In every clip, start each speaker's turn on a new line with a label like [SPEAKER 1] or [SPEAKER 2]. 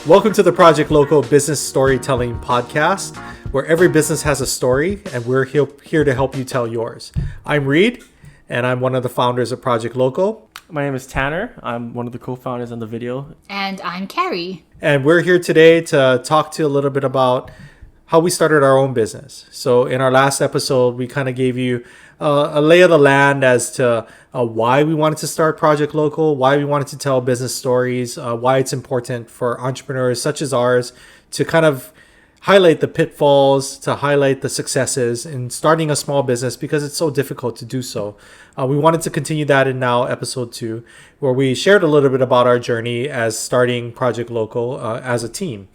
[SPEAKER 1] Welcome to the Project Loco Business Storytelling Podcast, where every business has a story, and we're here to help you tell yours. I'm Reed, and I'm one of the founders of Project Loco.
[SPEAKER 2] My name is Tanner. I'm one of the co-founders on the video.
[SPEAKER 3] And I'm Carrie.
[SPEAKER 1] And we're here today to talk to you a little bit about how we started our own business. So in our last episode, we kind of gave you a lay of the land as to why we wanted to start Project Loco, why we wanted to tell business stories, why it's important for entrepreneurs such as ours to kind of highlight the pitfalls, to highlight the successes in starting a small business because it's so difficult to do so. We wanted to continue that in now episode 2, where we shared a little bit about our journey as starting Project Loco as a team.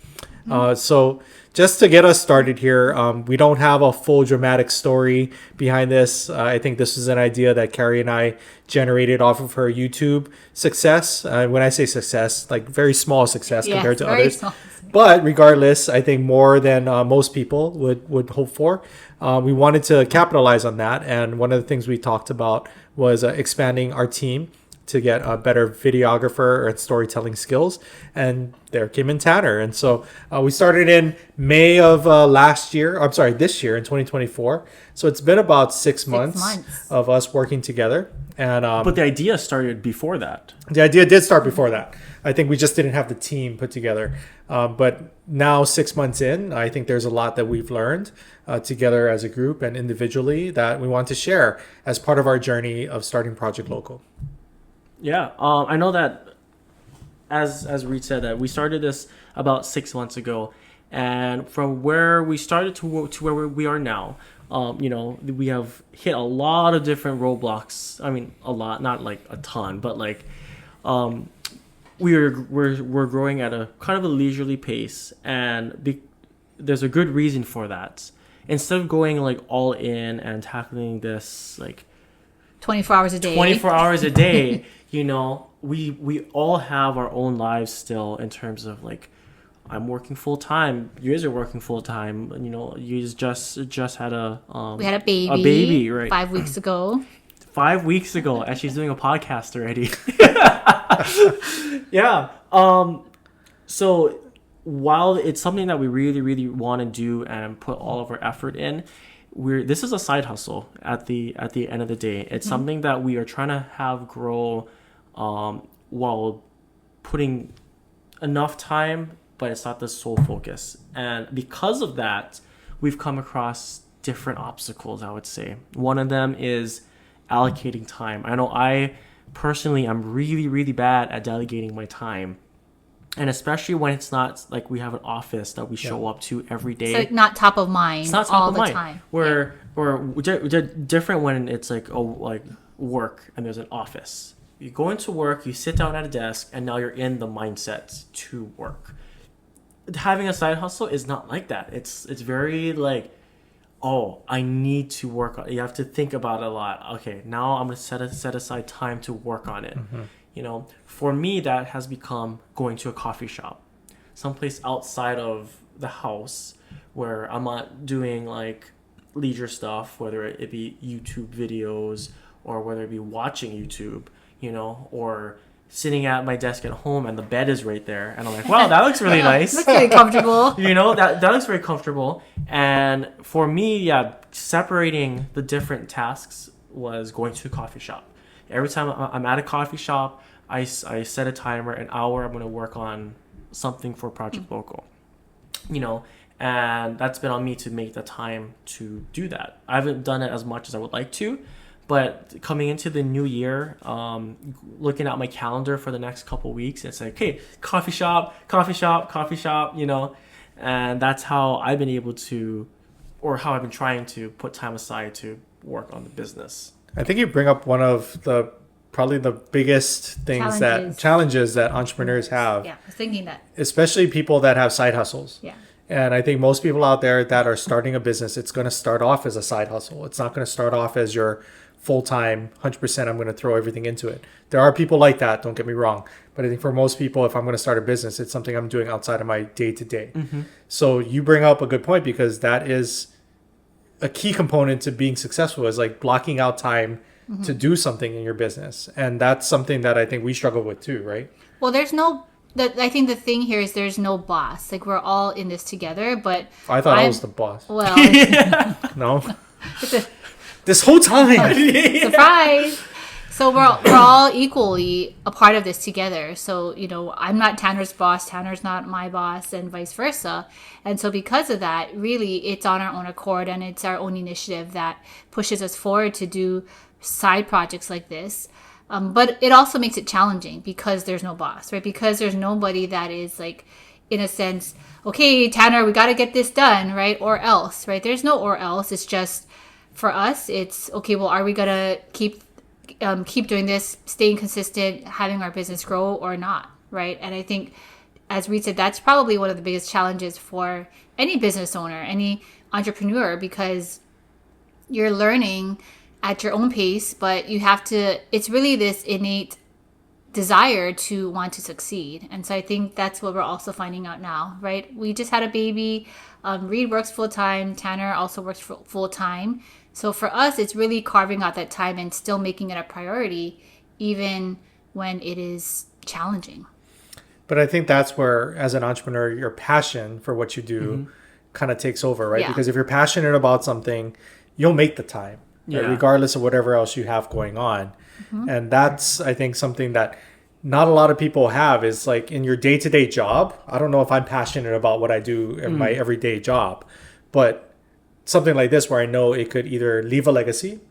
[SPEAKER 1] So just to get us started here, we don't have a full dramatic story behind this. I think this is an idea that Carrie and I generated off of her YouTube success. When I say success, like very small success compared to others. Small. But regardless, I think more than most people would hope for. We wanted to capitalize on that. And one of the things we talked about was expanding our team to get a better videographer and storytelling skills. And there came in Tanner. And so we started in May of this year in 2024. So it's been about 6 months of us working together. And
[SPEAKER 2] but the idea started before that.
[SPEAKER 1] The idea did start before that. I think we just didn't have the team put together. But now 6 months in, I think there's a lot that we've learned together as a group and individually that we want to share as part of our journey of starting Project Loco.
[SPEAKER 2] Yeah, I know that, as Reed said, that we started this about 6 months ago, and from where we started to where we are now, we have hit a lot of different roadblocks. I mean, a lot, not like a ton, but like, we're growing at a kind of a leisurely pace, and there's a good reason for that. Instead of going like all in and tackling this like
[SPEAKER 3] 24 hours a day.
[SPEAKER 2] 24 hours a day. We all have our own lives still in terms of like, I'm working full time. You guys are working full time. You just had
[SPEAKER 3] we had a baby.
[SPEAKER 2] A baby, right?
[SPEAKER 3] 5 weeks ago.
[SPEAKER 2] 5 weeks ago, and she's doing a podcast already. Yeah. So while it's something that we really, really want to do and put all of our effort in, this is a side hustle at the end of the day. It's something that we are trying to have grow while putting enough time, but it's not the sole focus. And because of that, we've come across different obstacles, I would say. One of them is allocating time. I know I personally am really, really bad at delegating my time. And especially when it's not like we have an office that we show up to every day.
[SPEAKER 3] It's like not top of mind.
[SPEAKER 2] It's not top
[SPEAKER 3] all
[SPEAKER 2] of
[SPEAKER 3] the
[SPEAKER 2] mind.
[SPEAKER 3] Time.
[SPEAKER 2] Or different when it's like work and there's an office. You go into work, you sit down at a desk, and now you're in the mindset to work. Having a side hustle is not like that. It's very like, oh, I need to work on it. You have to think about it a lot. Okay, now I'm gonna set aside time to work on it. For me, that has become going to a coffee shop, someplace outside of the house where I'm not doing like leisure stuff, whether it be YouTube videos or whether it be watching YouTube, or sitting at my desk at home and the bed is right there. And I'm like, wow, that looks really nice.
[SPEAKER 3] Looks really comfortable.
[SPEAKER 2] That looks very comfortable. And for me, separating the different tasks was going to a coffee shop. Every time I'm at a coffee shop, I set a timer, an hour, I'm going to work on something for Project Loco, and that's been on me to make the time to do that. I haven't done it as much as I would like to, but coming into the new year, looking at my calendar for the next couple weeks, it's like, hey, coffee shop, and that's how I've been able to, or how I've been trying to put time aside to work on the business.
[SPEAKER 1] I think you bring up one of probably the biggest challenges that entrepreneurs have.
[SPEAKER 3] Yeah, I was thinking that.
[SPEAKER 1] Especially people that have side hustles.
[SPEAKER 3] Yeah.
[SPEAKER 1] And I think most people out there that are starting a business, it's going to start off as a side hustle. It's not going to start off as your full-time, 100%, I'm going to throw everything into it. There are people like that, don't get me wrong. But I think for most people, if I'm going to start a business, it's something I'm doing outside of my day-to-day. So you bring up a good point, because that is a key component to being successful, is like blocking out time to do something in your business. And that's something that I think we struggle with too, right?
[SPEAKER 3] Well, there's no I think the thing here is there's no boss. Like, we're all in this together, but
[SPEAKER 1] I thought I was the boss.
[SPEAKER 3] well,
[SPEAKER 1] No,
[SPEAKER 3] it's a
[SPEAKER 1] this whole time.
[SPEAKER 3] surprise. So we're all equally a part of this together. So, I'm not Tanner's boss, Tanner's not my boss, and vice versa. And so because of that, really, it's on our own accord, and it's our own initiative that pushes us forward to do side projects like this. But it also makes it challenging because there's no boss, right? Because there's nobody that is like, in a sense, okay, Tanner, we got to get this done, right? Or else, right? There's no or else. It's just, for us, it's, okay, well, are we going to keep doing this, staying consistent, having our business grow or not, right? And I think, as Reed said, that's probably one of the biggest challenges for any business owner, any entrepreneur, because you're learning at your own pace, but you have to, it's really this innate desire to want to succeed. And so I think that's what we're also finding out now, right? We just had a baby. Reed works full-time. Tanner also works full-time. So for us, it's really carving out that time and still making it a priority, even when it is challenging.
[SPEAKER 1] But I think that's where, as an entrepreneur, your passion for what you do kind of takes over, right?
[SPEAKER 3] Yeah.
[SPEAKER 1] Because if you're passionate about something, you'll make the time, right? Regardless of whatever else you have going on. And that's, I think, something that not a lot of people have, is like in your day-to-day job. I don't know if I'm passionate about what I do in my everyday job, but something like this where I know it could either leave a legacy,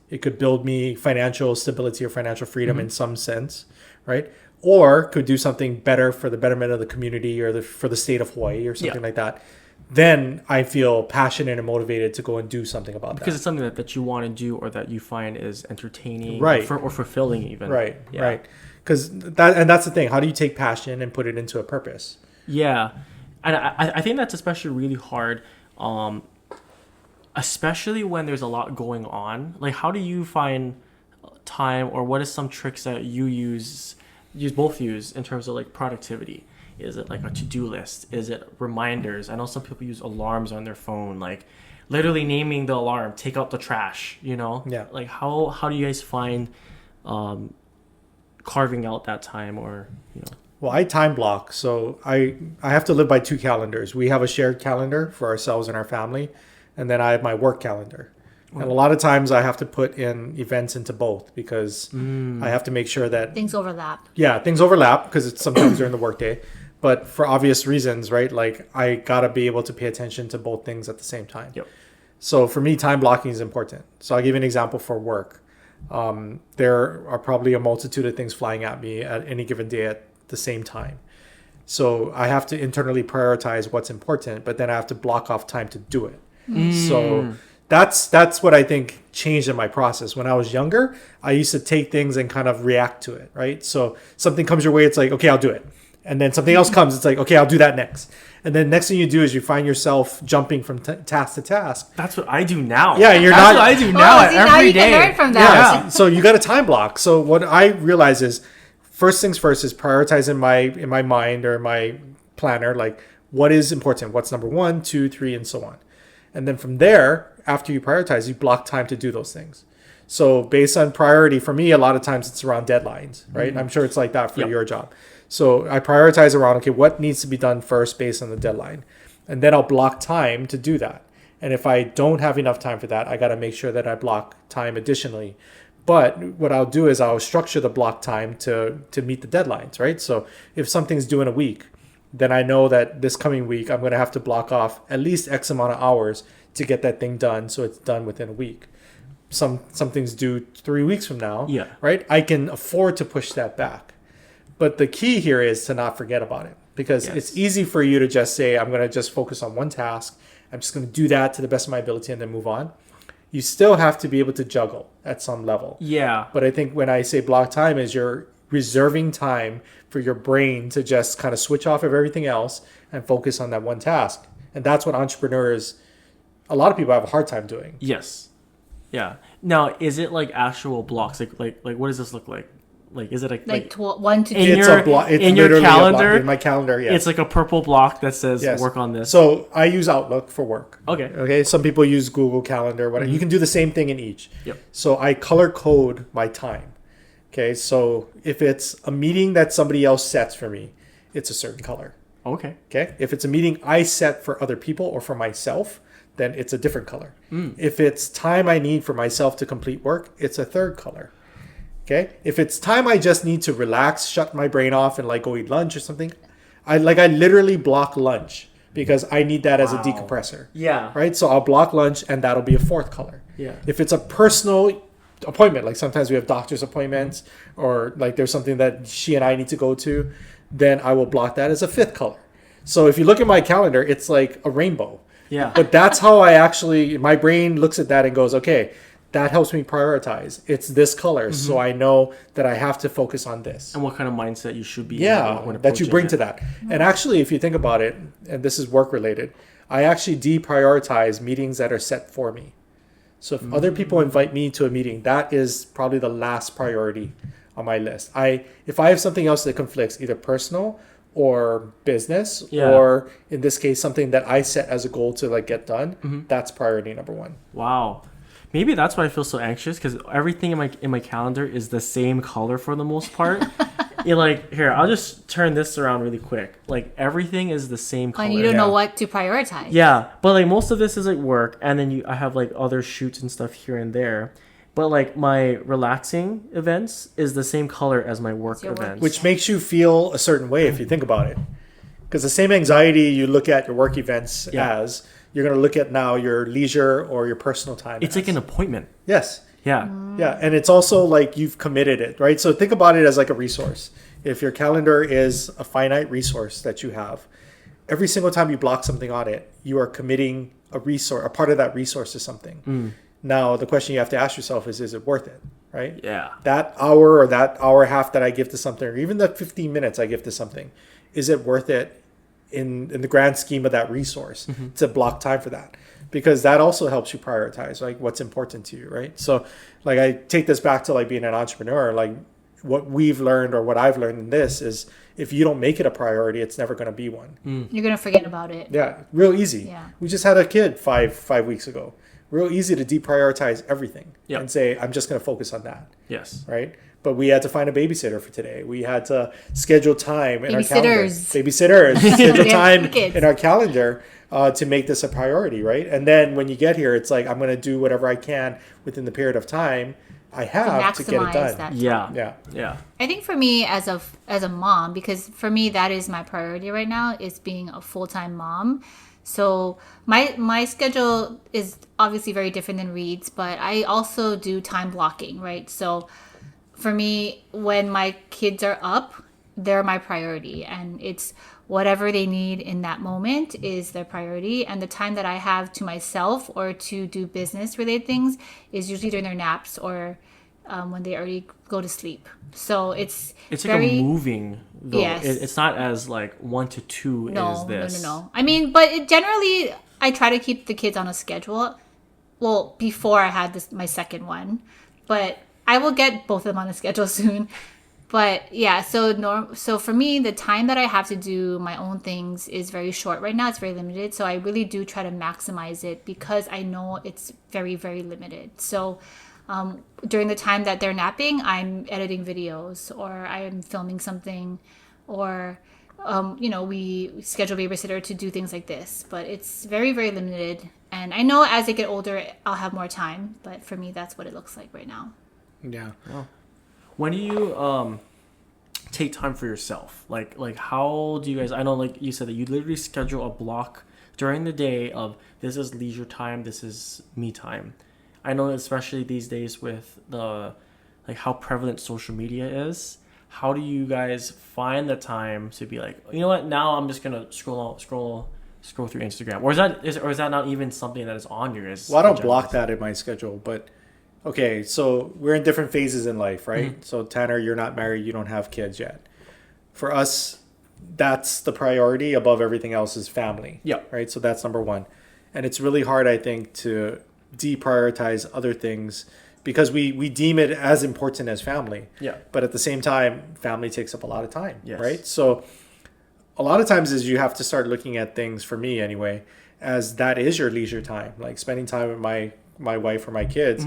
[SPEAKER 1] it could build me financial stability or financial freedom in some sense, right? Or could do something better for the betterment of the community or for the state of Hawaii or something like that. Then I feel passionate and motivated to go and do something about that.
[SPEAKER 2] Because it's something that you want to do, or that you find is entertaining,
[SPEAKER 1] right,
[SPEAKER 2] or fulfilling even.
[SPEAKER 1] Right, right. Because that's the thing. How do you take passion and put it into a purpose?
[SPEAKER 2] Yeah. And I think that's especially really hard, especially when there's a lot going on. Like, how do you find time, or what is some tricks that you both use in terms of like productivity? Is it like a to-do list? Is it reminders? I know some people use alarms on their phone, like literally naming the alarm, take out the trash,
[SPEAKER 1] Yeah.
[SPEAKER 2] Like how do you guys find carving out that time, or
[SPEAKER 1] Well, I time block. So I have to live by 2 calendars. We have a shared calendar for ourselves and our family, and then I have my work calendar. And a lot of times I have to put in events into both, because I have to make sure that
[SPEAKER 3] Things overlap.
[SPEAKER 1] Yeah, things overlap because it's sometimes during the workday, but for obvious reasons, right? Like, I gotta be able to pay attention to both things at the same time.
[SPEAKER 2] Yep.
[SPEAKER 1] So for me, time blocking is important. So I'll give you an example for work. There are probably a multitude of things flying at me at any given day at the same time. So I have to internally prioritize what's important, but then I have to block off time to do it. So that's what I think changed in my process. When I was younger, I used to take things and kind of react to it, right? So something comes your way, it's like, okay, I'll do it. And then something else comes, it's like, okay, I'll do that next. And then next thing you do is you find yourself jumping from task to task.
[SPEAKER 2] That's what I do now.
[SPEAKER 1] Yeah, you're
[SPEAKER 2] That's
[SPEAKER 1] not.
[SPEAKER 2] what I do now
[SPEAKER 3] now
[SPEAKER 2] every
[SPEAKER 3] you
[SPEAKER 2] day.
[SPEAKER 3] can learn from that.
[SPEAKER 1] Yeah. So you got a time block. So what I realize is, first things first is prioritize in my mind or my planner, like what is important, what's number 1, 2, 3, and so on. And then from there, after you prioritize, you block time to do those things. So based on priority, for me, a lot of times it's around deadlines, right? I'm sure it's like that for your job. So I prioritize around, okay, what needs to be done first based on the deadline? And then I'll block time to do that. And if I don't have enough time for that, I got to make sure that I block time additionally. But what I'll do is I'll structure the block time to meet the deadlines, right? So if something's due in a week, then I know that this coming week, I'm going to have to block off at least X amount of hours to get that thing done, so it's done within a week. Something's due 3 weeks from now, right? I can afford to push that back. But the key here is to not forget about it, because it's easy for you to just say, I'm going to just focus on one task. I'm just going to do that to the best of my ability and then move on. You still have to be able to juggle at some level.
[SPEAKER 2] Yeah.
[SPEAKER 1] But I think when I say block time, is you're reserving time for your brain to just kind of switch off of everything else and focus on that one task. And that's what entrepreneurs, a lot of people have a hard time doing.
[SPEAKER 2] Yes. Yeah. Now, is it like actual blocks? Like what does this look like? Like, is it like
[SPEAKER 3] 1 to 2?
[SPEAKER 2] in
[SPEAKER 1] It's
[SPEAKER 2] your,
[SPEAKER 1] a block. It's
[SPEAKER 2] in your
[SPEAKER 1] literally
[SPEAKER 2] calendar?
[SPEAKER 1] a block. In my calendar, yes.
[SPEAKER 2] It's like a purple block that says
[SPEAKER 1] Yes.
[SPEAKER 2] work on this.
[SPEAKER 1] So I use Outlook for work.
[SPEAKER 2] Okay.
[SPEAKER 1] Okay. Some people use Google Calendar. Whatever. You can do the same thing in each.
[SPEAKER 2] Yep.
[SPEAKER 1] So I color code my time. Okay. So if it's a meeting that somebody else sets for me, it's a certain color.
[SPEAKER 2] Okay.
[SPEAKER 1] Okay. If it's a meeting I set for other people or for myself, then it's a different color. If it's time I need for myself to complete work, it's a third color. Okay. If it's time I just need to relax, shut my brain off and like go eat lunch or something, I literally block lunch because I need that as a decompressor.
[SPEAKER 2] Yeah.
[SPEAKER 1] Right. So I'll block lunch and that'll be a fourth color.
[SPEAKER 2] Yeah.
[SPEAKER 1] If it's a personal appointment, like sometimes we have doctor's appointments or like there's something that she and I need to go to, then I will block that as a fifth color. So if you look at my calendar, it's like a rainbow.
[SPEAKER 2] Yeah.
[SPEAKER 1] But that's how my brain looks at that and goes, okay, that helps me prioritize. It's this color. So I know that I have to focus on this.
[SPEAKER 2] And what kind of mindset you should be when
[SPEAKER 1] that you bring
[SPEAKER 2] approaching
[SPEAKER 1] to that. And actually, if you think about it, and this is work related, I actually deprioritize meetings that are set for me. So if other people invite me to a meeting, that is probably the last priority on my list. If I have something else that conflicts, either personal or business, or in this case, something that I set as a goal to like get done, that's priority number one.
[SPEAKER 2] Wow. Maybe that's why I feel so anxious, because everything in my calendar is the same color for the most part. Here, I'll just turn this around really quick. Like everything is the same color.
[SPEAKER 3] And you don't know what to prioritize.
[SPEAKER 2] Yeah, but like most of this is like work, and then I have like other shoots and stuff here and there. But like my relaxing events is the same color as my work events.
[SPEAKER 1] Which makes you feel a certain way if you think about it. Because the same anxiety you look at your work events as, you're going to look at now your leisure or your personal time.
[SPEAKER 2] It's like an appointment.
[SPEAKER 1] Yes.
[SPEAKER 2] Yeah.
[SPEAKER 1] Yeah. And it's also like you've committed it, right? So think about it as like a resource. If your calendar is a finite resource that you have, every single time you block something on it, you are committing a part of that resource to something. Now, the question you have to ask yourself is it worth it, right?
[SPEAKER 2] Yeah.
[SPEAKER 1] That hour or that hour and a half that I give to something, or even the 15 minutes I give to something, is it worth it in the grand scheme of that resource to block time for that? Because that also helps you prioritize like what's important to you, right? So like I take this back to like being an entrepreneur, like what we've learned or what I've learned in this is if you don't make it a priority, it's never going to be one.
[SPEAKER 3] You're going to forget about it.
[SPEAKER 1] Yeah, real easy.
[SPEAKER 3] Yeah.
[SPEAKER 1] We just had a kid five weeks ago. Real easy to deprioritize everything and say, I'm just going to focus on that.
[SPEAKER 2] Yes.
[SPEAKER 1] Right? But we had to find a babysitter for today. We had to schedule time in our calendar.
[SPEAKER 3] Babysitters.
[SPEAKER 1] Schedule time in our calendar to make this a priority, right? And then when you get here, it's like, I'm going to do whatever I can within the period of time I have to get it done.
[SPEAKER 3] That
[SPEAKER 2] Yeah.
[SPEAKER 3] I think for me as a mom, because for me that is my priority right now, is being a full-time mom. So my schedule is obviously very different than Reed's, but I also do time blocking, right? So for me, when my kids are up, they're my priority, and it's whatever they need in that moment is their priority. And the time that I have to myself or to do business related things is usually during their naps or when they already go to sleep. So it's very,
[SPEAKER 2] like a moving though.
[SPEAKER 3] Yes.
[SPEAKER 2] It's not as like 1 to 2 is this.
[SPEAKER 3] No. I mean, but generally I try to keep the kids on a schedule. Well, before I had my second one, but I will get both of them on a schedule soon. But yeah, so for me, the time that I have to do my own things is very short right now. It's very limited. So I really do try to maximize it because I know it's very, very limited. So during the time that they're napping, I'm editing videos or I'm filming something or, we schedule a babysitter to do things like this. But it's very, very limited. And I know as they get older, I'll have more time. But for me, that's what it looks like right now.
[SPEAKER 1] Yeah.
[SPEAKER 2] Oh. When do you take time for yourself? Like how do you guys? I know, like you said, that you literally schedule a block during the day of this is leisure time, this is me time. I know, especially these days with how prevalent social media is. How do you guys find the time to be like, you know what? Now I'm just gonna scroll through Instagram, or is that not even something that is on yours?
[SPEAKER 1] Well, I don't block that in my schedule, but. Okay, so we're in different phases in life, right? So Tanner, you're not married, you don't have kids yet. For us, that's the priority above everything else is family.
[SPEAKER 2] Yeah.
[SPEAKER 1] Right? So that's number one. And it's really hard, I think, to deprioritize other things because we deem it as important as family.
[SPEAKER 2] Yeah.
[SPEAKER 1] But at the same time, family takes up a lot of time,
[SPEAKER 2] yes.
[SPEAKER 1] right? So a lot of times is you have to start looking at things, for me anyway, as that is your leisure time. Like spending time with my wife or my kids.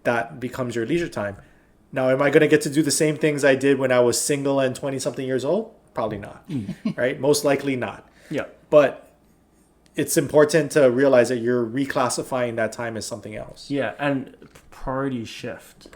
[SPEAKER 1] That becomes your leisure time. Now, am I going to get to do the same things I did when I was single and 20-something years old? Probably not, right? Most likely not.
[SPEAKER 2] Yeah.
[SPEAKER 1] But it's important to realize that you're reclassifying that time as something else.
[SPEAKER 2] Yeah, and priority shift,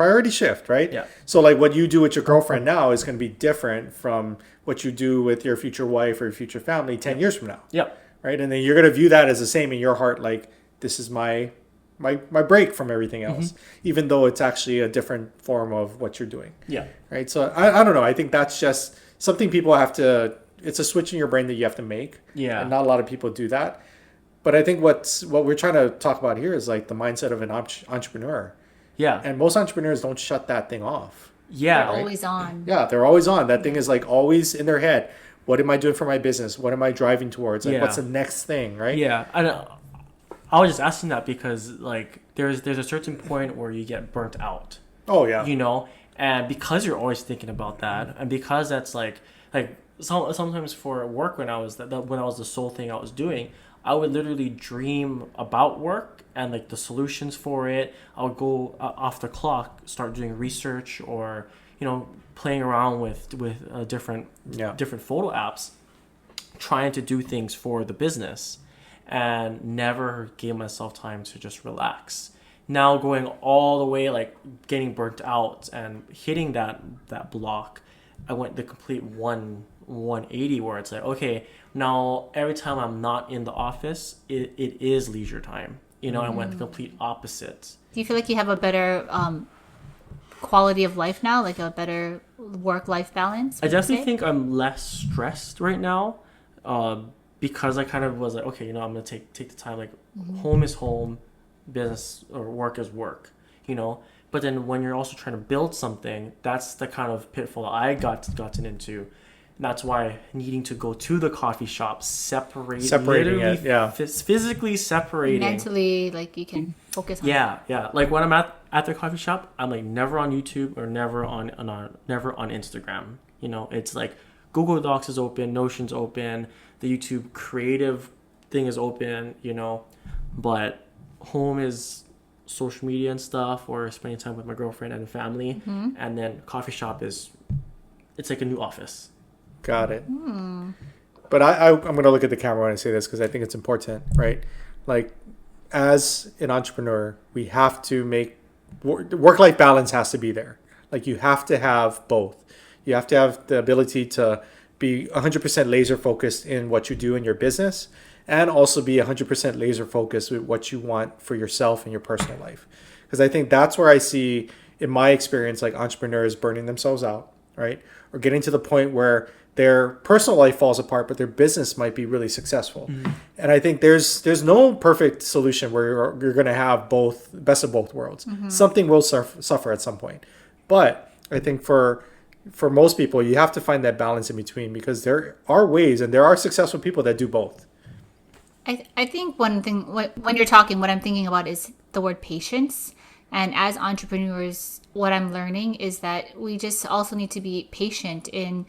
[SPEAKER 1] right?
[SPEAKER 2] Yeah.
[SPEAKER 1] So like what you do with your girlfriend now is going to be different from what you do with your future wife or your future family 10 years from now.
[SPEAKER 2] Yeah.
[SPEAKER 1] Right? And then you're going to view that as the same in your heart, like this is my break from everything else, even though it's actually a different form of what you're doing.
[SPEAKER 2] Yeah.
[SPEAKER 1] Right? So I don't know. I think that's just something people have to, it's a switch in your brain that you have to make.
[SPEAKER 2] Yeah.
[SPEAKER 1] And not a lot of people do that. But I think what we're trying to talk about here is like the mindset of an entrepreneur.
[SPEAKER 2] Yeah.
[SPEAKER 1] And most entrepreneurs don't shut that thing off.
[SPEAKER 2] Yeah.
[SPEAKER 3] They're always on.
[SPEAKER 1] Yeah, they're always on. That thing is like always in their head. What am I doing for my business? What am I driving towards? Like, what's the next thing, right?
[SPEAKER 2] Yeah. I was just asking that because like there's a certain point where you get burnt out.
[SPEAKER 1] Oh yeah.
[SPEAKER 2] You know, and because you're always thinking about that, and because that's like sometimes for work when I was when I was the sole thing I was doing, I would literally dream about work and like the solutions for it. I would go off the clock, start doing research, or playing around with different photo apps, trying to do things for the business, and never gave myself time to just relax. Now going all the way, like getting burnt out and hitting that block, I went the complete 180 where it's like, okay, now every time I'm not in the office, it is leisure time. I went the complete opposite.
[SPEAKER 3] Do you feel like you have a better quality of life now, like a better work-life balance?
[SPEAKER 2] I definitely think I'm less stressed right now, because I kind of was like, okay, I'm gonna take the time. Like, home is home, business or work is work. But then when you're also trying to build something, that's the kind of pitfall I gotten into. And that's why needing to go to the coffee shop, separating it, yeah, physically separating,
[SPEAKER 3] mentally, like you can focus on.
[SPEAKER 2] Yeah. Like when I'm at the coffee shop, I'm like never on YouTube or never on Instagram. It's like Google Docs is open, Notion's open, the YouTube creative thing is open. But home is social media and stuff, or spending time with my girlfriend and family, and then coffee shop it's like a new office.
[SPEAKER 1] Got it. But I'm going to look at the camera when I say this because I think it's important, right? Like, as an entrepreneur, we have to make work-life balance has to be there. Like, you have to have both. You have to have the ability to be 100% laser focused in what you do in your business, and also be 100% laser focused with what you want for yourself and your personal life. Because I think that's where I see, in my experience, like entrepreneurs burning themselves out, right? Or getting to the point where their personal life falls apart, but their business might be really successful. And I think there's no perfect solution where you're going to have both, best of both worlds. Something will suffer at some point. But I think for most people, you have to find that balance in between, because there are ways and there are successful people that do both.
[SPEAKER 3] I think one thing, when you're talking, what I'm thinking about is the word patience. And as entrepreneurs, what I'm learning is that we just also need to be patient in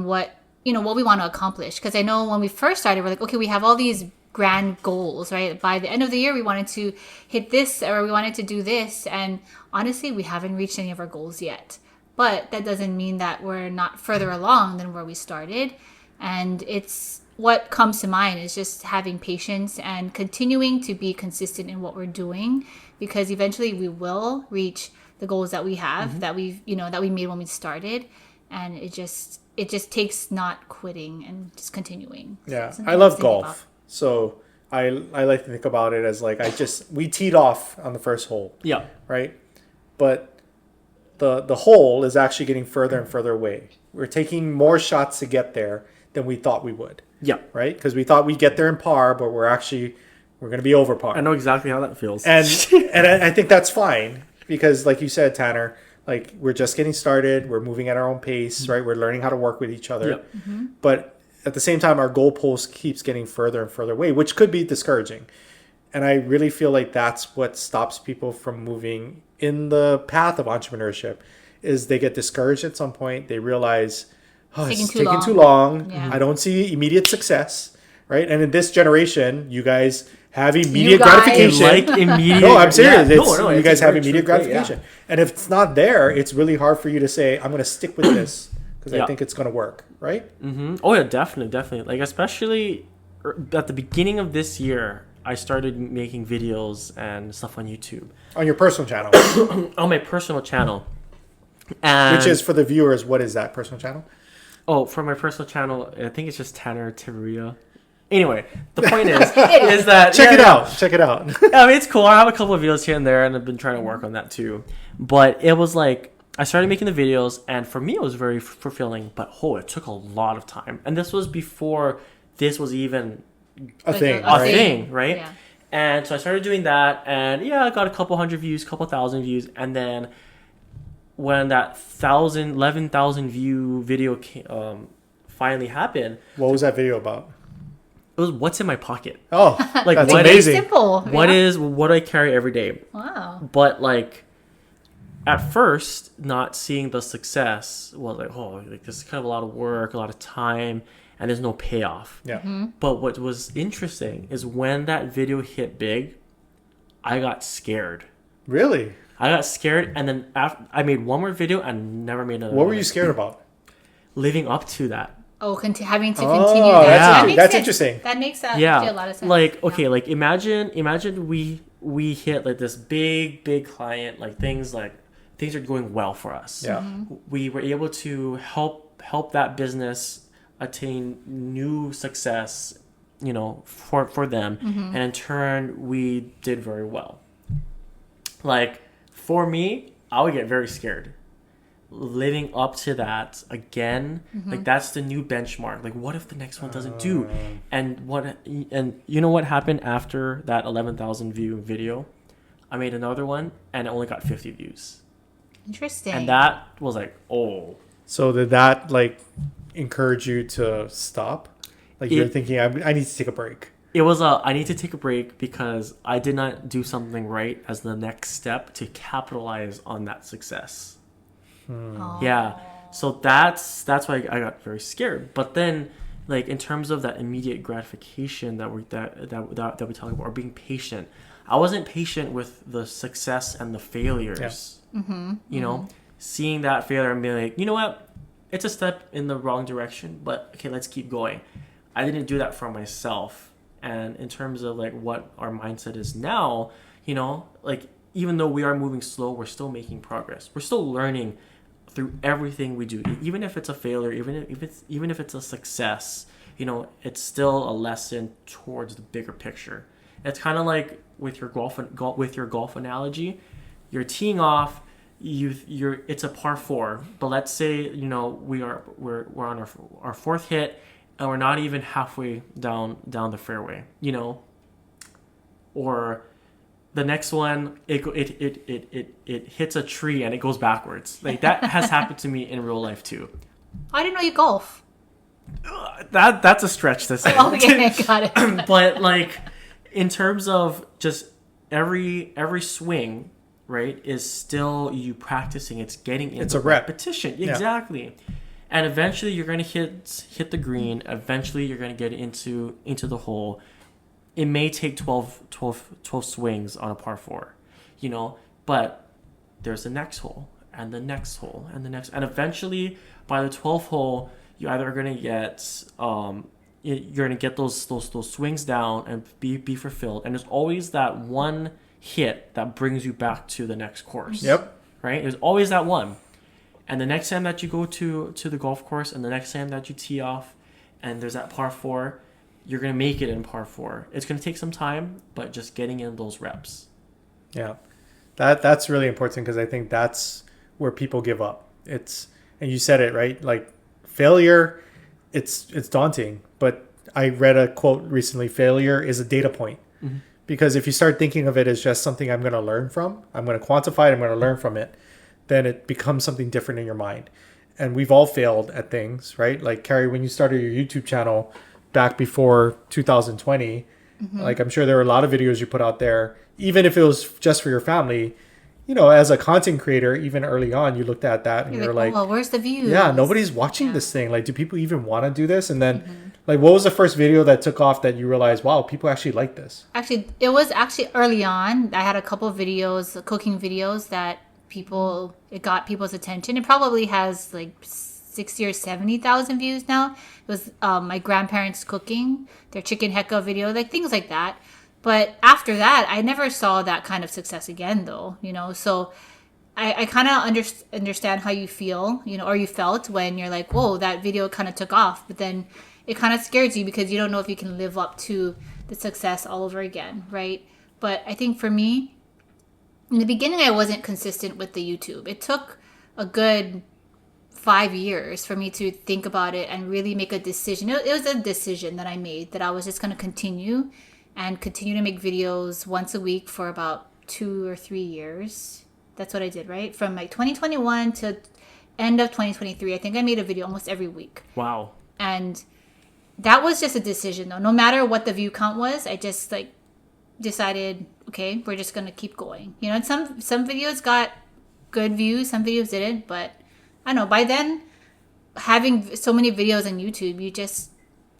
[SPEAKER 3] what what we want to accomplish. Because I know when we first started, we're like, okay, we have all these grand goals, right? By the end of the year, we wanted to hit this, or we wanted to do this. And honestly, we haven't reached any of our goals yet. But that doesn't mean that we're not further along than where we started. And it's what comes to mind is just having patience and continuing to be consistent in what we're doing, because eventually we will reach the goals that we have, that we made when we started. And it just takes not quitting and just continuing.
[SPEAKER 1] Yeah, I love golf. So I like to think about it as like, we teed off on the first hole.
[SPEAKER 2] Yeah.
[SPEAKER 1] Right? But the hole is actually getting further and further away. We're taking more shots to get there than we thought we would.
[SPEAKER 2] Yeah.
[SPEAKER 1] Right? Because we thought we'd get there in par, but we're going to be over par.
[SPEAKER 2] I know exactly how that feels.
[SPEAKER 1] And I think that's fine, because like you said, Tanner, like we're just getting started. We're moving at our own pace, right? We're learning how to work with each other.
[SPEAKER 2] Yep.
[SPEAKER 1] But at the same time, our goalpost keeps getting further and further away, which could be discouraging. And I really feel like that's what stops people from moving in the path of entrepreneurship, is they get discouraged at some point. They realize, it's taking too long.
[SPEAKER 3] Yeah.
[SPEAKER 1] I don't see immediate success, right? And in this generation, you guys have immediate gratification. No, I'm serious. You guys have immediate gratification. And if it's not there, it's really hard for you to say, I'm going to stick with this because because I think it's going to work, right?
[SPEAKER 2] Oh yeah, definitely. Like especially at the beginning of this year, I started making videos and stuff on YouTube.
[SPEAKER 1] On your personal channel.
[SPEAKER 2] On my personal channel. And,
[SPEAKER 1] which is, for the viewers, what is that personal channel?
[SPEAKER 2] Oh, for my personal channel, I think it's just Tanner Tiveria. Anyway, the point is that...
[SPEAKER 1] Check it out. Check it out.
[SPEAKER 2] I mean, it's cool. I have a couple of videos here and there, and I've been trying to work on that too. But it was like, I started making the videos, and for me, it was very fulfilling. But, it took a lot of time. And this was before this was even
[SPEAKER 1] a thing,
[SPEAKER 2] right?
[SPEAKER 3] Yeah.
[SPEAKER 2] And so I started doing that, and I got a couple hundred views, couple thousand views, and then when that 11,000 view video finally happened...
[SPEAKER 1] What was that video about?
[SPEAKER 2] It was what's in my pocket.
[SPEAKER 1] Oh,
[SPEAKER 2] like
[SPEAKER 1] that's
[SPEAKER 2] what
[SPEAKER 1] amazing.
[SPEAKER 3] Simple.
[SPEAKER 2] What I carry every day.
[SPEAKER 3] Wow.
[SPEAKER 2] But like at first, not seeing the success was like this is kind of a lot of work, a lot of time, and there's no payoff.
[SPEAKER 1] Yeah.
[SPEAKER 2] But what was interesting is when that video hit big, I got scared.
[SPEAKER 1] Really?
[SPEAKER 2] I got scared, and then I made one more video and never made another.
[SPEAKER 1] What were you scared about?
[SPEAKER 2] Living up to that.
[SPEAKER 3] Oh, having to continue that.
[SPEAKER 1] That's,
[SPEAKER 3] That
[SPEAKER 1] that's
[SPEAKER 3] makes
[SPEAKER 1] interesting.
[SPEAKER 3] That makes actually a lot of sense.
[SPEAKER 2] Like, okay, like imagine we hit like this big client, like things are going well for us.
[SPEAKER 1] Yeah.
[SPEAKER 2] We were able to help that business attain new success, for them. And in turn, we did very well. Like, for me, I would get very scared. Living up to that again, like that's the new benchmark. Like, what if the next one doesn't do? And you know what happened after that 11,000 view video? I made another one and it only got 50 views.
[SPEAKER 3] Interesting.
[SPEAKER 2] And that was like, oh.
[SPEAKER 1] So did that like encourage you to stop? Like you're thinking, I need to take a break.
[SPEAKER 2] It was I need to take a break because I did not do something right as the next step to capitalize on that success. Yeah, so that's why I got very scared. But then, like in terms of that immediate gratification that we talk about, or being patient, I wasn't patient with the success and the failures. Yeah. Seeing that failure and being like, you know what, it's a step in the wrong direction, but okay, let's keep going. I didn't do that for myself. And in terms of like what our mindset is now, like even though we are moving slow, we're still making progress. We're still learning through everything we do, even if it's a failure, even if it's a success, it's still a lesson towards the bigger picture. It's kind of like with your golf analogy. You're teeing off, it's a par 4, but let's say we're on our fourth hit and we're not even halfway down the fairway, or the next one, it hits a tree and it goes backwards. Like that has happened to me in real life too.
[SPEAKER 3] I didn't know you golf.
[SPEAKER 2] That's a stretch to say.
[SPEAKER 3] Okay, got it.
[SPEAKER 2] But like in terms of just every swing, right, is still you practicing. It's getting in.
[SPEAKER 1] It's a rep.
[SPEAKER 2] Repetition. Exactly. And eventually you're going to hit the green. Eventually you're going to get into the hole. It may take 12 swings on a par 4, but there's the next hole and the next hole and the next, and eventually by the 12th hole, you either are going to get you're going to get those swings down and be fulfilled. And there's always that one hit that brings you back to the next course.
[SPEAKER 1] Yep.
[SPEAKER 2] Right? There's always that one. And the next time that you go to the golf course and the next time that you tee off and there's that par 4, you're going to make it in par 4. It's going to take some time, but just getting in those reps.
[SPEAKER 1] Yeah. That's really important because I think that's where people give up. And you said it, right? Like failure, it's daunting, but I read a quote recently, failure is a data point. Because if you start thinking of it as just something I'm going to learn from, I'm going to quantify it, I'm going to learn from it, then it becomes something different in your mind. And we've all failed at things, right? Like Carrie, when you started your YouTube channel back before 2020, like I'm sure there were a lot of videos you put out there, even if it was just for your family, as a content creator, even early on, you looked at that and you're like,
[SPEAKER 3] well, where's the views?
[SPEAKER 1] Yeah, nobody's watching this thing. Like, do people even want to do this? And then like, what was the first video that took off that you realized, wow, people actually like this?
[SPEAKER 3] Actually, it was early on. I had a couple of videos, cooking videos that it got people's attention. It probably has like 60 or 70,000 views now. It was my grandparents cooking their chicken heka video, like things like that. But after that, I never saw that kind of success again, though. So I kind of understand how you feel, or you felt when you're like, whoa, that video kind of took off. But then it kind of scares you because you don't know if you can live up to the success all over again, right? But I think for me, in the beginning, I wasn't consistent with the YouTube. It took a good 5 years for me to think about it and really make a decision. It was a decision that I made that I was just going to continue to make videos once a week for about 2 or 3 years. That's what I did, right? From like 2021 to end of 2023, I think I made a video almost every week.
[SPEAKER 2] Wow.
[SPEAKER 3] And that was just a decision, though. No matter what the view count was, I just like decided, okay, we're just gonna keep going. And some videos got good views, some videos didn't. But I don't know. By then, having so many videos on YouTube, you just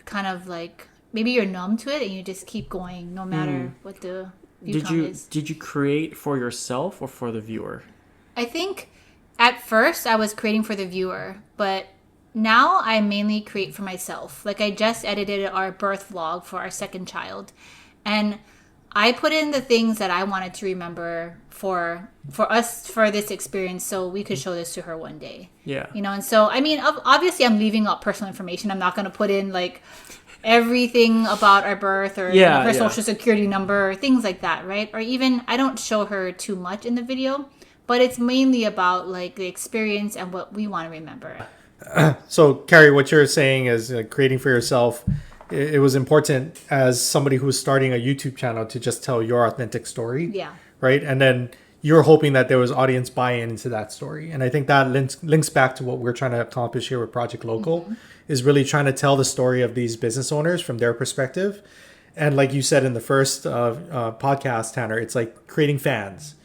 [SPEAKER 3] kind of like maybe you're numb to it, and you just keep going no matter what the view count is.
[SPEAKER 2] Did you create for yourself or for the viewer?
[SPEAKER 3] I think at first I was creating for the viewer, but now I mainly create for myself. Like I just edited our birth vlog for our second child, and I put in the things that I wanted to remember for us for this experience, so we could show this to her one day.
[SPEAKER 2] Yeah.
[SPEAKER 3] And so I mean, obviously I'm leaving out personal information. I'm not going to put in like everything about our birth or her social security number, things like that, right? Or even I don't show her too much in the video, but it's mainly about like the experience and what we want to remember.
[SPEAKER 1] So, Carrie, what you're saying is creating for yourself. It was important as somebody who's starting a YouTube channel to just tell your authentic story.
[SPEAKER 3] Yeah.
[SPEAKER 1] Right. And then you're hoping that there was audience buy-in into that story. And I think that links back to what we're trying to accomplish here with Project Local, is really trying to tell the story of these business owners from their perspective. And like you said in the first podcast, Tanner, it's like creating fans.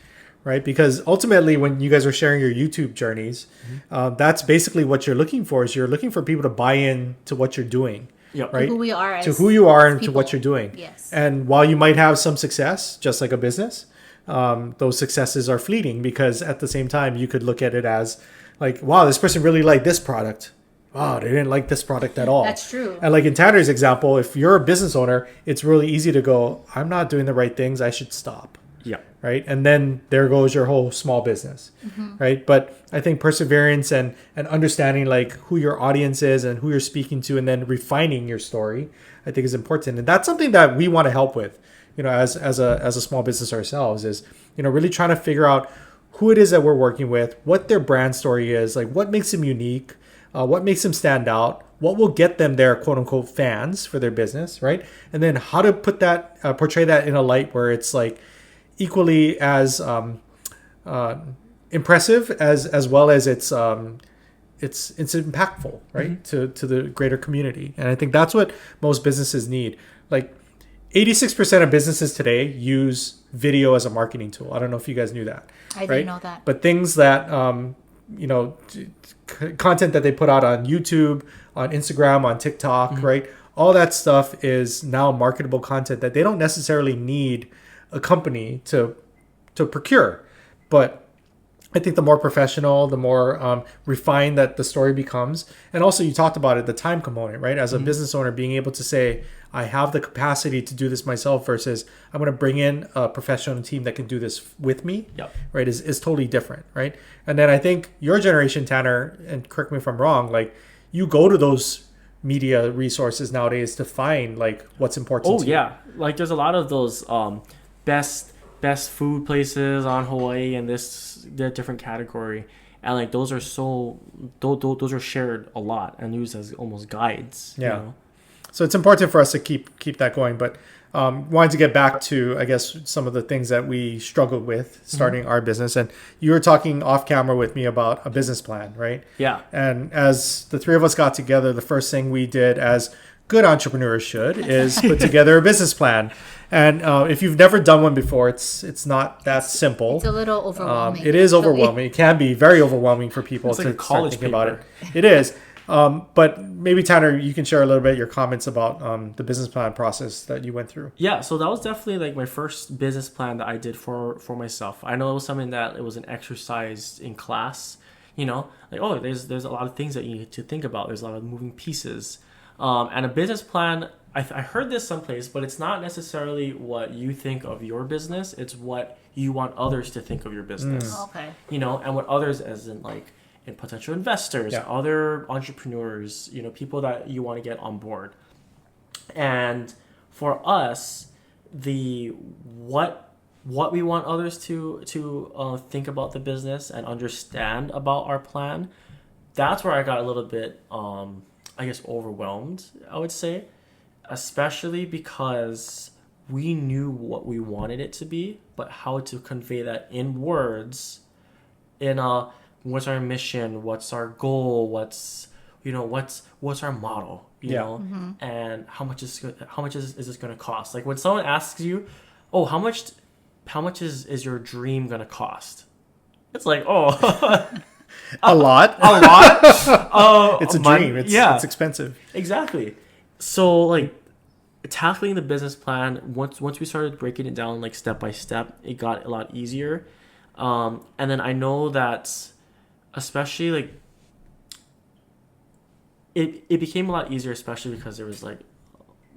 [SPEAKER 1] Right? Because ultimately, when you guys are sharing your YouTube journeys, that's basically what you're looking for. Is you're looking for people to buy in to what you're doing.
[SPEAKER 3] Yep.
[SPEAKER 1] Right?
[SPEAKER 3] To who we are
[SPEAKER 1] to who you are and
[SPEAKER 3] people.
[SPEAKER 1] to what you're doing.
[SPEAKER 3] Yes.
[SPEAKER 1] And while you might have some success, just like a business, those successes are fleeting, because at the same time, you could look at it as like, wow, this person really liked this product. Wow, they didn't like this product at all.
[SPEAKER 3] That's true.
[SPEAKER 1] And like in Tanner's example, if you're a business owner, it's really easy to go, I'm not doing the right things. I should stop.
[SPEAKER 2] Yeah.
[SPEAKER 1] Right. And then there goes your whole small business. Right. But I think perseverance and understanding like who your audience is and who you're speaking to, and then refining your story, I think is important. And that's something that we want to help with, as a small business ourselves, is, really trying to figure out who it is that we're working with, what their brand story is, like what makes them unique, what makes them stand out, what will get them their quote unquote fans for their business. Right. And then how to put that, portray that in a light where it's like equally as impressive as well as it's impactful, right, to the greater community. And I think that's what most businesses need. Like 86% of businesses today use video as a marketing tool. I don't know if you guys knew that.
[SPEAKER 3] I didn't know that.
[SPEAKER 1] But things that content that they put out on YouTube, on Instagram, on TikTok, right, all that stuff is now marketable content that they don't necessarily need a company to procure. But I think the more professional, the more refined that the story becomes. And also, you talked about it, the time component, right? As a business owner, being able to say, I have the capacity to do this myself versus I'm going to bring in a professional team that can do this with me, right, is totally different, right? And then I think your generation, Tanner, and correct me if I'm wrong, like you go to those media resources nowadays to find like what's important to you.
[SPEAKER 2] Like there's a lot of those best food places on Hawaii and the different category, and like those are shared a lot and used as almost guides.
[SPEAKER 1] So it's important for us to keep that going. But wanted to get back to, I guess, some of the things that we struggled with starting our business. And you were talking off camera with me about a business plan, right?
[SPEAKER 2] Yeah.
[SPEAKER 1] And as the three of us got together, the first thing we did, as good entrepreneurs should, is put together a business plan. And if you've never done one before, it's not that simple.
[SPEAKER 3] It's a little overwhelming.
[SPEAKER 1] It is overwhelming. It can be very overwhelming for people
[SPEAKER 2] it's like
[SPEAKER 1] to
[SPEAKER 2] a college
[SPEAKER 1] start thinking
[SPEAKER 2] paper.
[SPEAKER 1] about it. It is. But maybe, Tanner, you can share a little bit your comments about the business plan process that you went through.
[SPEAKER 2] Yeah, so that was definitely like my first business plan that I did for myself. I know it was something that it was an exercise in class. You know, like, oh, there's a lot of things that you need to think about. There's a lot of moving pieces. And a business plan, I heard this someplace, but it's not necessarily what you think of your business. It's what you want others to think of your business.
[SPEAKER 3] Okay.
[SPEAKER 2] You know, and what others, as in like in potential investors,
[SPEAKER 1] Yeah.
[SPEAKER 2] other entrepreneurs, you know, people that you want to get on board. And for us, what we want others to think about the business and understand about our plan, that's where I got a little bit I guess overwhelmed, I would say, especially because we knew what we wanted it to be, but how to convey that in words, in what's our mission, what's our goal, what's our model, you know, and how much is this going to cost? Like when someone asks you, oh, how much is your dream going to cost? It's like, oh,
[SPEAKER 1] A lot.
[SPEAKER 2] a lot.
[SPEAKER 1] It's a dream. It's expensive.
[SPEAKER 2] Exactly. So like tackling the business plan, once we started breaking it down like step by step, it got a lot easier. And then I know that especially like it became a lot easier, especially because there was like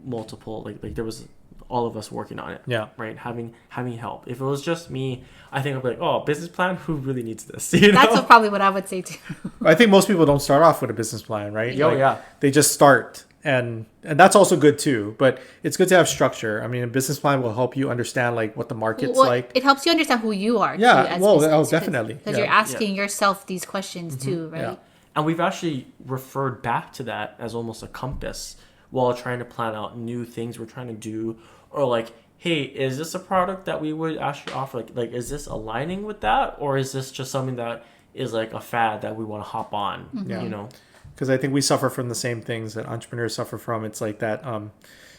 [SPEAKER 2] multiple like there was all of us working on it.
[SPEAKER 1] Yeah.
[SPEAKER 2] Right. Having help. If it was just me, I think I'd be like, oh, business plan, who really needs this? You know?
[SPEAKER 3] That's probably what I would say too.
[SPEAKER 1] I think most people don't start off with a business plan, right?
[SPEAKER 2] Oh, yeah.
[SPEAKER 1] They just start, and that's also good too. But it's good to have structure. I mean, a business plan will help you understand like what the market's like.
[SPEAKER 3] It helps you understand who you are.
[SPEAKER 1] Yeah,
[SPEAKER 3] too, as
[SPEAKER 1] well,
[SPEAKER 3] business,
[SPEAKER 1] definitely.
[SPEAKER 3] Because
[SPEAKER 1] Yeah.
[SPEAKER 3] you're asking yourself these questions too, right?
[SPEAKER 1] Yeah.
[SPEAKER 2] And we've actually referred back to that as almost a compass while trying to plan out new things we're trying to do, or like, hey, is this a product that we would actually offer? Like is this aligning with that, or is this just something that is like a fad that we want to hop on?
[SPEAKER 1] Yeah.
[SPEAKER 2] You know,
[SPEAKER 1] Because I think we suffer from the same things that entrepreneurs suffer from. It's like that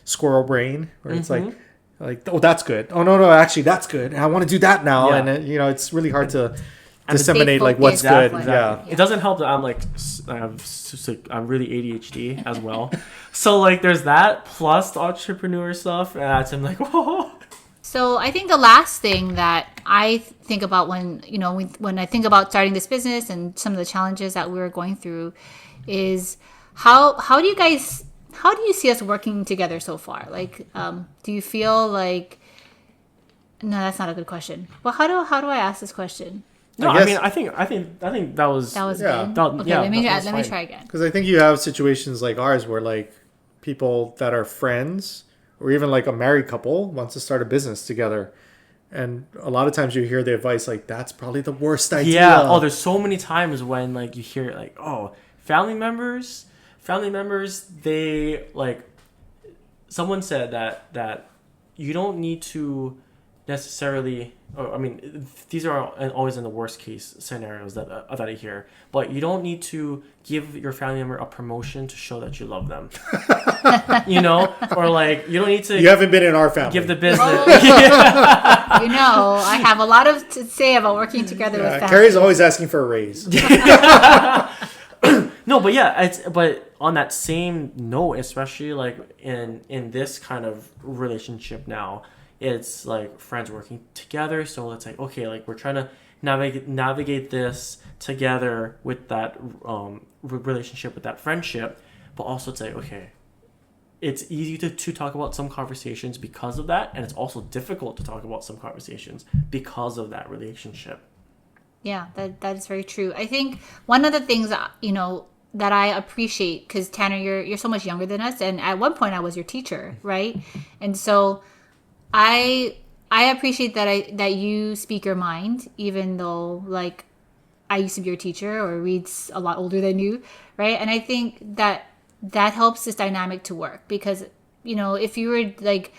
[SPEAKER 1] squirrel brain, where it's like, oh, that's good. Oh no, actually, that's good. And I want to do that now,
[SPEAKER 2] Yeah.
[SPEAKER 1] and it's really hard to
[SPEAKER 2] And
[SPEAKER 1] disseminate like what's
[SPEAKER 3] Exactly.
[SPEAKER 1] good. Yeah.
[SPEAKER 2] It doesn't help that I'm like I'm really ADHD as well. So like there's that plus the entrepreneur stuff, and I'm like, whoa.
[SPEAKER 3] So I think the last thing that I think about when I think about starting this business and some of the challenges that we're going through is how do you see us working together so far? Like, do you feel like? No, that's not a good question. Well, how do I ask this question?
[SPEAKER 2] No,
[SPEAKER 1] I
[SPEAKER 2] I mean,
[SPEAKER 1] guess-
[SPEAKER 2] I think that was
[SPEAKER 3] That was
[SPEAKER 1] Yeah.
[SPEAKER 3] good.
[SPEAKER 2] That-
[SPEAKER 3] Okay,
[SPEAKER 2] yeah,
[SPEAKER 3] let me
[SPEAKER 2] that was
[SPEAKER 3] let me
[SPEAKER 2] fine.
[SPEAKER 3] try again.
[SPEAKER 1] Because I think you have situations like ours where like people that are friends or even like a married couple wants to start a business together. And a lot of times you hear the advice like, that's probably the worst idea.
[SPEAKER 2] Yeah. Oh, there's so many times when like you hear like, oh, family members, they like, someone said that you don't need to necessarily, or, I mean, these are always in the worst case scenarios that I hear, but you don't need to give your family member a promotion to show that you love them. You know, or like you don't need to
[SPEAKER 1] You haven't been in our family.
[SPEAKER 2] give the business.
[SPEAKER 3] I have a lot to say about working together with family.
[SPEAKER 1] Carrie's always asking for a raise.
[SPEAKER 2] No, but yeah, but on that same note, especially like in this kind of relationship now, it's like friends working together. So it's like, okay, like we're trying to navigate this together with that relationship, with that friendship, but also it's like, okay, it's easy to talk about some conversations because of that, and it's also difficult to talk about some conversations because of that relationship.
[SPEAKER 3] Yeah, that is very true. I think one of the things that I appreciate, because Tanner, you're so much younger than us, and at one point I was your teacher, right? And so I appreciate that you speak your mind, even though like I used to be your teacher or Reed's a lot older than you, right? And I think that helps this dynamic to work, because if you were like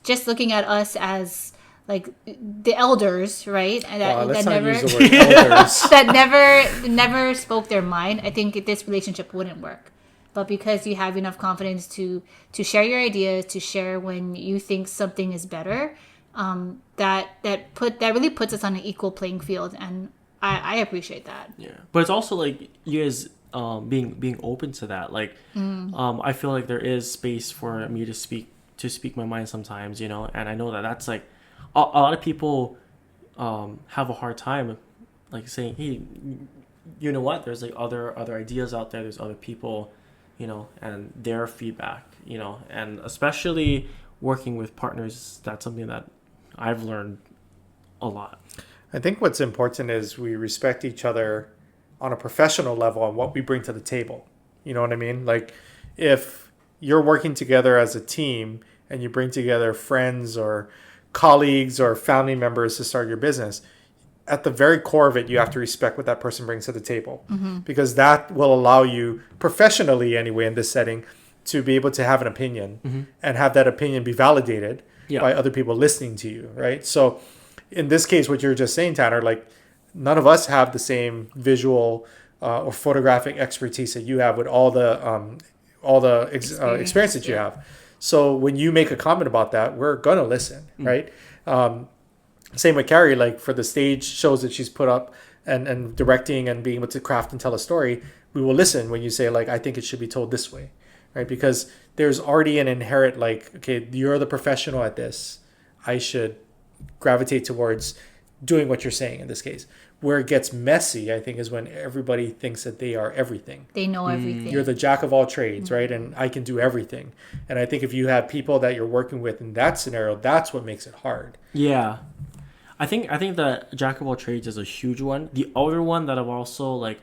[SPEAKER 3] just looking at us as like the elders, right? And
[SPEAKER 1] Let's
[SPEAKER 3] that
[SPEAKER 1] not
[SPEAKER 3] never
[SPEAKER 1] use the word elders.
[SPEAKER 3] that never spoke their mind, I think this relationship wouldn't work. But because you have enough confidence to share your ideas, to share when you think something is better, that really puts us on an equal playing field, and I appreciate that.
[SPEAKER 2] Yeah, but it's also like you guys being open to that. Like, I feel like there is space for me to speak my mind sometimes, and I know that's like a lot of people have a hard time like saying, hey, you know what? There's like other ideas out there. There's other people, and their feedback, and especially working with partners. That's something that I've learned a lot.
[SPEAKER 1] I think what's important is we respect each other on a professional level and what we bring to the table. You know what I mean? Like if you're working together as a team and you bring together friends or colleagues or family members to start your business, at the very core of it, you have to respect what that person brings to the table, because that will allow you professionally anyway in this setting to be able to have an opinion and have that opinion be validated by other people listening to you. Right. So in this case, what you're just saying, Tanner, like none of us have the same visual or photographic expertise that you have with all the experience that you have. So when you make a comment about that, we're going to listen. Right. Same with Carrie, like for the stage shows that she's put up and directing and being able to craft and tell a story, we will listen when you say like, I think it should be told this way, right? Because there's already an inherent like, okay, you're the professional at this. I should gravitate towards doing what you're saying in this case. Where it gets messy, I think, is when everybody thinks that they are everything.
[SPEAKER 3] They know everything.
[SPEAKER 1] You're the jack of all trades, right? And I can do everything. And I think if you have people that you're working with in that scenario, that's what makes it hard.
[SPEAKER 2] Yeah. I think the jack of all trades is a huge one. The other one that I've also like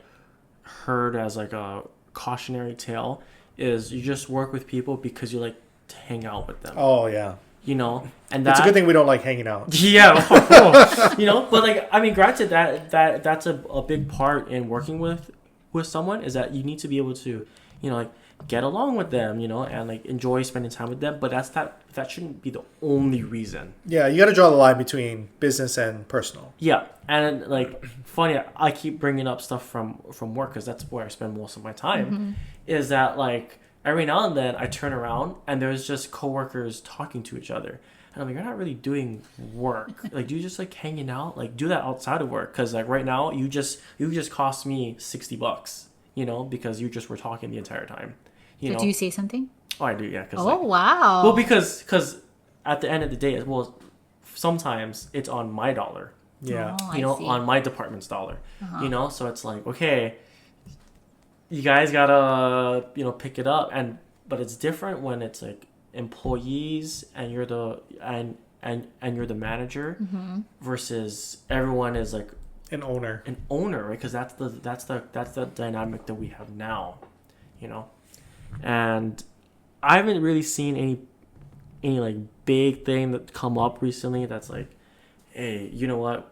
[SPEAKER 2] heard as like a cautionary tale is you just work with people because you like to hang out with them.
[SPEAKER 1] Oh yeah.
[SPEAKER 2] And
[SPEAKER 1] it's a good thing we don't like hanging out.
[SPEAKER 2] Yeah. But like I mean, granted that's a big part in working with someone is that you need to be able to like get along with them, and like enjoy spending time with them. But that shouldn't be the only reason.
[SPEAKER 1] Yeah, you got to draw the line between business and personal.
[SPEAKER 2] Yeah, and like funny, I keep bringing up stuff from work because that's where I spend most of my time. Is that like every now and then I turn around and there's just coworkers talking to each other, and I'm like, you're not really doing work. Like, do you just like hanging out? Like, do that outside of work because like right now you just cost me $60, because you just were talking the entire time.
[SPEAKER 3] Did you say something?
[SPEAKER 2] Oh, I do, yeah.
[SPEAKER 3] Wow.
[SPEAKER 2] Well, because at the end of the day, sometimes it's on my dollar.
[SPEAKER 1] Yeah.
[SPEAKER 2] On my department's dollar. So it's like, okay, you guys gotta, pick it up. But it's different when it's like employees and you're the you're the manager versus everyone is like
[SPEAKER 1] an owner,
[SPEAKER 2] right? Because that's the dynamic that we have now, And I haven't really seen any like big thing that come up recently that's like, hey, you know what?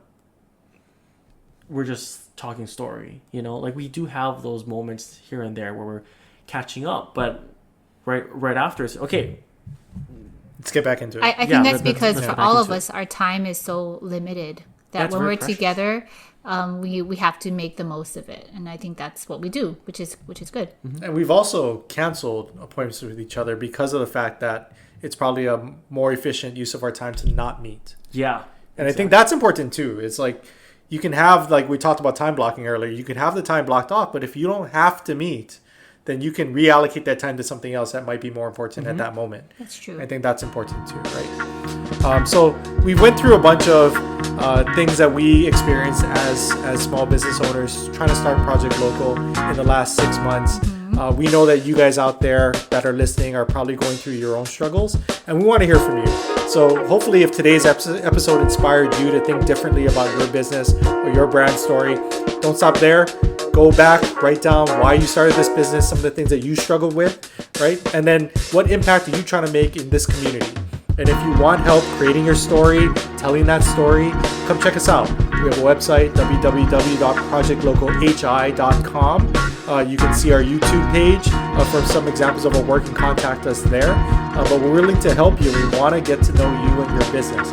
[SPEAKER 2] We're just talking story, Like we do have those moments here and there where we're catching up, but right after it's okay.
[SPEAKER 1] Let's get back into it.
[SPEAKER 3] I think that's because for all of us, our time is so limited that when we're
[SPEAKER 2] precious.
[SPEAKER 3] together, we have to make the most of it, and I think that's what we do, which is good.
[SPEAKER 1] And we've also canceled appointments with each other because of the fact that it's probably a more efficient use of our time to not meet.
[SPEAKER 2] Yeah,
[SPEAKER 1] and I think that's important too. It's like you can have, like we talked about time blocking earlier, you can have the time blocked off, but if you don't have to meet, then you can reallocate that time to something else that might be more important at that moment.
[SPEAKER 3] That's true.
[SPEAKER 1] I think that's important too, right? So we went through a bunch of things that we experienced as small business owners trying to start Project Local in the last 6 months. We know that you guys out there that are listening are probably going through your own struggles, and we want to hear from you. So hopefully if today's episode inspired you to think differently about your business or your brand story, don't stop there. Go back, write down why you started this business, some of the things that you struggled with, right? And then what impact are you trying to make in this community? And if you want help creating your story, telling that story, come check us out. We have a website, www.projectlocalhi.com. You can see our YouTube page for some examples of our work and contact us there. But we're willing to help you. We want to get to know you and your business.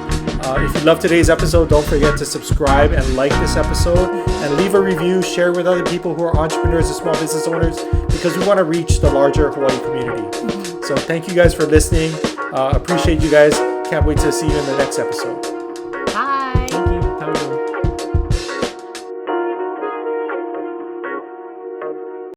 [SPEAKER 1] If you love today's episode, don't forget to subscribe and like this episode and leave a review. Share with other people who are entrepreneurs and small business owners because we want to reach the larger Hawaii community. So thank you guys for listening. Appreciate you guys. Can't wait to see you in the next episode.